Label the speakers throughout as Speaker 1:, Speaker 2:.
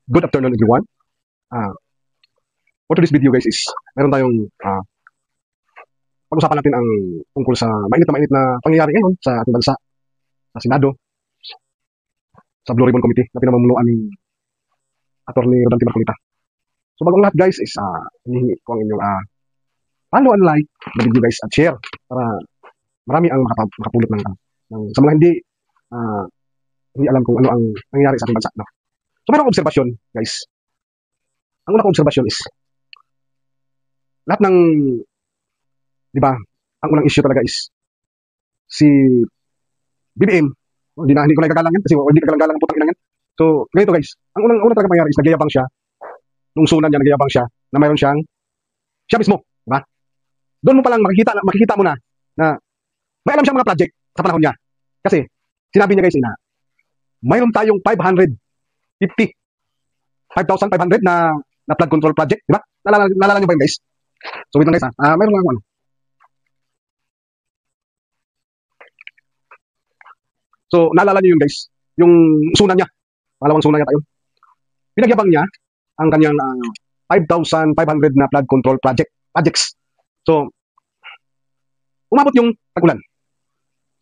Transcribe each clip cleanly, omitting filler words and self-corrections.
Speaker 1: Good afternoon, everyone. Ah, for today's video, guys, is meron tayong pag-usapan natin ang tungkol sa mainit na pangyayari ngayon sa ating bansa, sa Senado, sa Blue Ribbon Committee na pinamumunuan ni Attorney Rodante Marcolita. So bago ang lahat, guys, is hinihingi ko ang inyong follow and like the video, guys, at share para marami ang makapulot ng sa mga ah, hindi alam kung ano ang nangyayari sa ating bansa. No? So mayroong obserbasyon, guys. Ang una kong obserbasyon is lahat ng, di ba, ang unang issue talaga is si BBM. Hindi ko na ikagalangan kasi hindi kagalang-galang ang putang ina yan. So, ganito, guys. Ang unang talaga mangyari is nagyayabang siya. Nung sunan niya, nagyayabang siya na mayroon siyang siya mismo. Diba? Doon mo palang makikita mo na may alam siyang mga project sa panahon niya. Kasi, sinabi niya, guys, na mayroon tayong 5,500 na flood control project. Diba? Nalala niyo ba yun, guys? So, wait lang, guys. Mayroon lang ako. So, naalala niyo yun, guys. Yung sunan niya. Pangalawang sunan niya tayo. Pinagyabang niya ang kanyang 5,500 na flood control projects. So, umabot yung tag-ulan.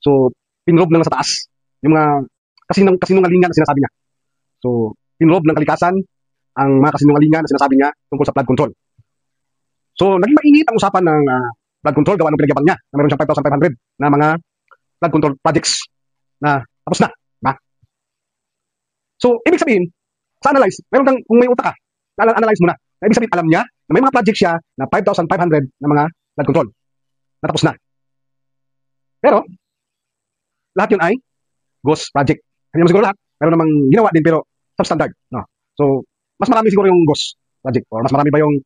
Speaker 1: So, pinrob na lang sa taas. Yung mga kasinungalingan na sinasabi niya. So, pinrob ng kalikasan ang mga kasinungalingan na sinasabi niya tungkol sa flood control. So, naging mainit ang usapan ng flood control gawa ng pinagyabang niya na meron siyang 5,500 na mga flood control projects na tapos na. Diba? So, ibig sabihin, sa analyze, meron kang, kung may utak ka, analyze mo na. Ibig sabihin, alam niya na may mga project siya na 5,500 na mga flood control na tapos na. Pero, lahat yun ay ghost project. Hindi naman siguro lahat. Meron namang ginawa din pero substandard. No? So, mas marami siguro yung ghost project or mas marami ba yung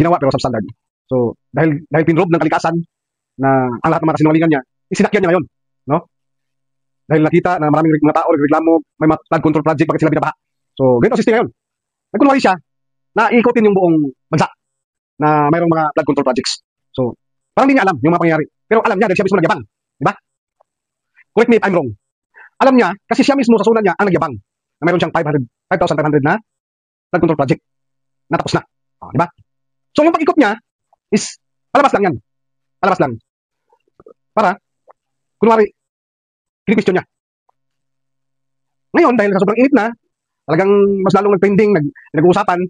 Speaker 1: ginawa pero substandard. So, dahil pinrob ng kalikasan na ang lahat ng mga kasinungalingan niya, isinakyan niya ngayon. No? Dahil nakita na maraming mga tao nagreklamo, may mga flood control project, bakit sila binabaha? So, ganito ang system ngayon. Nagkunwari siya na ikutin yung buong bansa na mayroong mga flood control projects. So, parang hindi niya alam yung mga pangyayari. Pero alam niya dahil siya mismo nagyabang. Diba? Correct me if I'm wrong. Alam niya kasi siya mismo sa sunan niya ang nagyabang na mayroon siyang 5,500 na flood control project na tapos na. Diba? So, yung pag-ikot niya is palabas lang yan. Palabas lang. Para, kunwari, kini-question niya. Ngayon, dahil sa sobrang init na, talagang mas lalong nag-trending, nag-uusapan.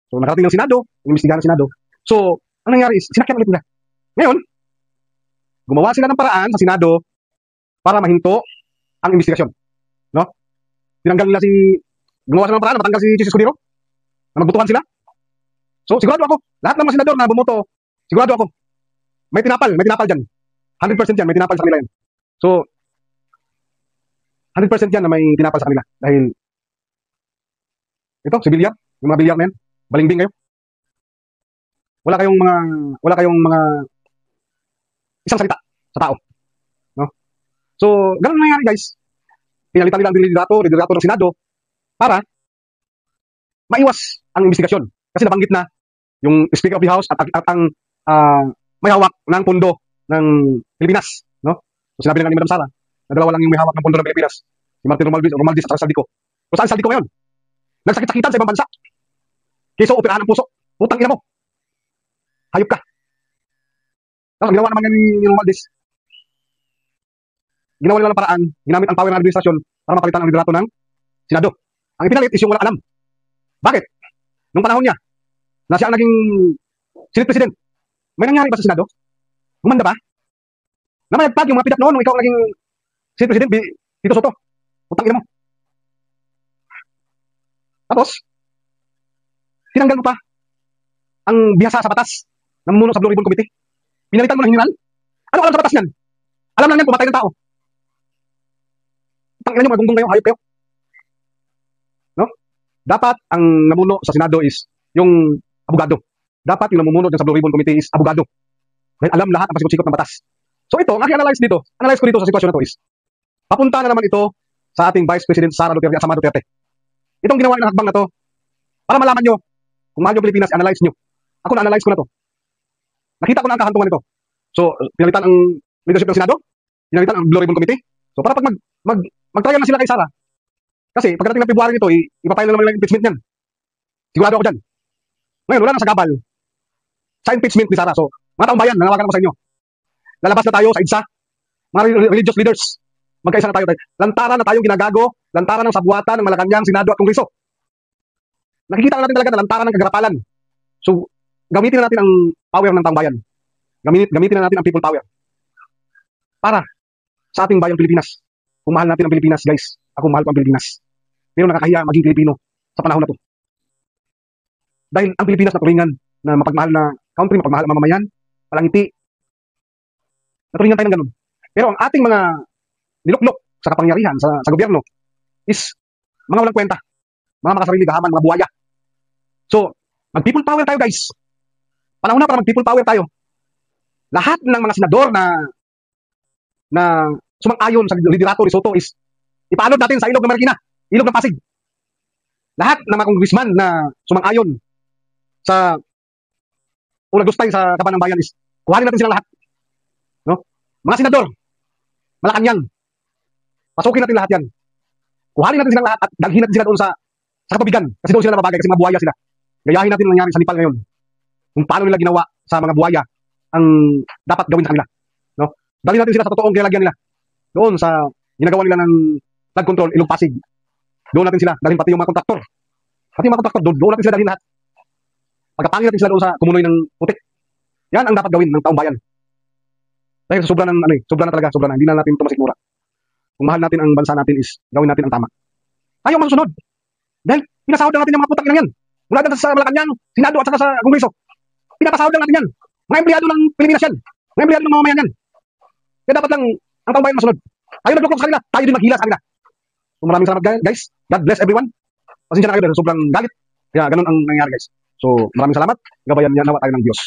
Speaker 1: So, nakarating ng Senado, inimbestigahan ng Senado. So, ang nangyari is, sinakyan ulit nila. Ngayon, gumawa sila ng paraan sa Senado para mahinto ang investigasyon. No? Tinanggal nila gumawa sila ng paraan na matanggal si Jesus Escudero, na magbutuhan sila. So, sigurado ako, lahat ng mga senador na bumoto, sigurado ako, may tinapal dyan. 100% yan, may tinapal sa kanila yan. So, 100% yan na may tinapal sa kanila. Dahil, ito, si Bilyar, yung mga bilyar na yan, balingbing kayo. Wala kayong mga isang salita sa tao. No? So, ganun nangyari, guys. Pinalitan nila ang liderato ng Senado para maiwas ang investigasyon. Kasi nabanggit na yung Speaker of the House at ang may hawak ng pondo ng Pilipinas. No? So, sinabi na nga ni Madam Sara, na dalawa lang yung may hawak ng pondo ng Pilipinas. Si Martin Romualdez at Saldico. So, saan Saldico ngayon? Nagsakit-sakitan sa ibang bansa. Kaysa operahan ng puso. Putang ina mo. Hayop ka. No, ginawa naman ni Romualdez. Ginawa nila ng paraan, ginamit ang power ng administrasyon para mapalitan ang liderato ng Senado. Ang ipinalit is yung wala alam. Bakit? Nung panahon niya, na siya ang naging Senate President, may nangyari ba sa Senado? Umanda ba? Na may nagpag yung mga pidat noon nung ikaw ang naging Senate President, Tito Soto. Putang ina mo. Tapos, tinanggal mo pa ang bihasa sa batas na mamuno sa Blue Ribbon Committee. Pinalitan mo ng general. Ano alam sa batas niyan? Alam lang yan, pumatay ng tao. Putang ina nyo, magunggong kayo, hayop kayo. No? Dapat ang namuno sa Senado is yung abogado. Dapat yung namumuno sa Blue Ribbon Committee is abogado. Dahil alam lahat ang pasikot-sikot ng batas. So ito, ang aking analyze ko dito sa sitwasyon na ito is, papunta na naman ito sa ating Vice President Sara Duterte at Sama Duterte. Itong ginawa ng hakbang na to, para malaman nyo, kung mahal nyo Pilipinas, analyze nyo. Ako na-analyze ko na to. Nakita ko na ang kahantungan nito. So, pinalitan ang leadership ng Senado, pinalitan ang Blue Ribbon Committee. So, para pag mag-trial na sila kay Sara, kasi pagdating ng February nito, ipapile na naman yung impeachment niyan. Sigurado ako dyan. Ngayon, wala nang sagabal sa impeachment ni Sara. So, mga taong bayan, nanawagan ako sa inyo. Lalabas na tayo sa EDSA, mga religious leaders. Magkaisa na tayo. Lantaran na tayong ginagago, lantaran ng sabwatan ng Malacanang, Senado at Kongreso. Nakikita natin talaga na lantaran ng kagarapalan. So, gamitin na natin ang power ng taong bayan. Gamitin na natin ang people power. Para sa ating bayang Pilipinas. Kung mahal natin ang Pilipinas, guys. Ako mahal ko ang Pilipinas. Pero nakakahiya maging Pilipino sa panahon na to. Dahil ang Pilipinas na turingan na mapagmahal na country, mapagmahal ang mamamayan, palangiti. Naturingan tayo ng ganun. Pero ang ating mga niluklok sa kapangyarihan, sa gobyerno, is mga walang kwenta. Mga makasarili gahaman, mga buhaya. So, mag-people power tayo, guys. Panahon na para mag-people power tayo. Lahat ng mga senador na sumang-ayon sa liderato ni Soto is ipaalod natin sa ilog ng Marikina, ilog ng Pasig. Lahat ng mga congressman na sumang-ayon sa o nagustay sa Kaban ng Bayan is kuhanin natin silang lahat. No? Mga senador, Malacanang, pasukin natin lahat yan. Kuhanin natin silang lahat at dalhin natin sila doon sa katubigan. Kasi doon sila nababagay kasi mga buhaya sila. Gayahin natin ang nangyari sa Nepal ngayon. Kung paano nila ginawa sa mga buhaya ang dapat gawin sa kanila. No? Dalhin natin sila sa totoong kinalagyan nila. Doon sa ginagawa nila ng flood control, ilog Pasig. Doon natin sila, dalhin pati yung mga kontraktor. Pati yung mga kontraktor, doon natin sila dalhin lahat. Pagkapangin natin sila doon sa kumunoy ng putik. Yan ang dapat gawin ng taong bayan. Dahil sobra ng sobra na talaga, sobra na. Hindi na natin ito masikmura. Kung mahal natin ang bansa natin is gawin natin ang tama. Ayaw masusunod. Dahil pinasahod lang natin yung mga putang ina yan. Mula dyan sa Malacanang, Senado at saka sa Kongreso. Pinapasahod lang natin yan. Mga empleyado ng Pilipinas yan. Mga empleyado ng mamamayan yan. Kaya dapat lang ang taong bayan masunod. Ayaw naglukok sa kanila. Tayo din maghila sa kanila. So maraming salamat guys. God bless everyone. Pasensya na kayo dahil sobrang galit. Kaya ganun ang nangyayari guys. So maraming salamat. Gabayan niya nawa tayo ng Diyos.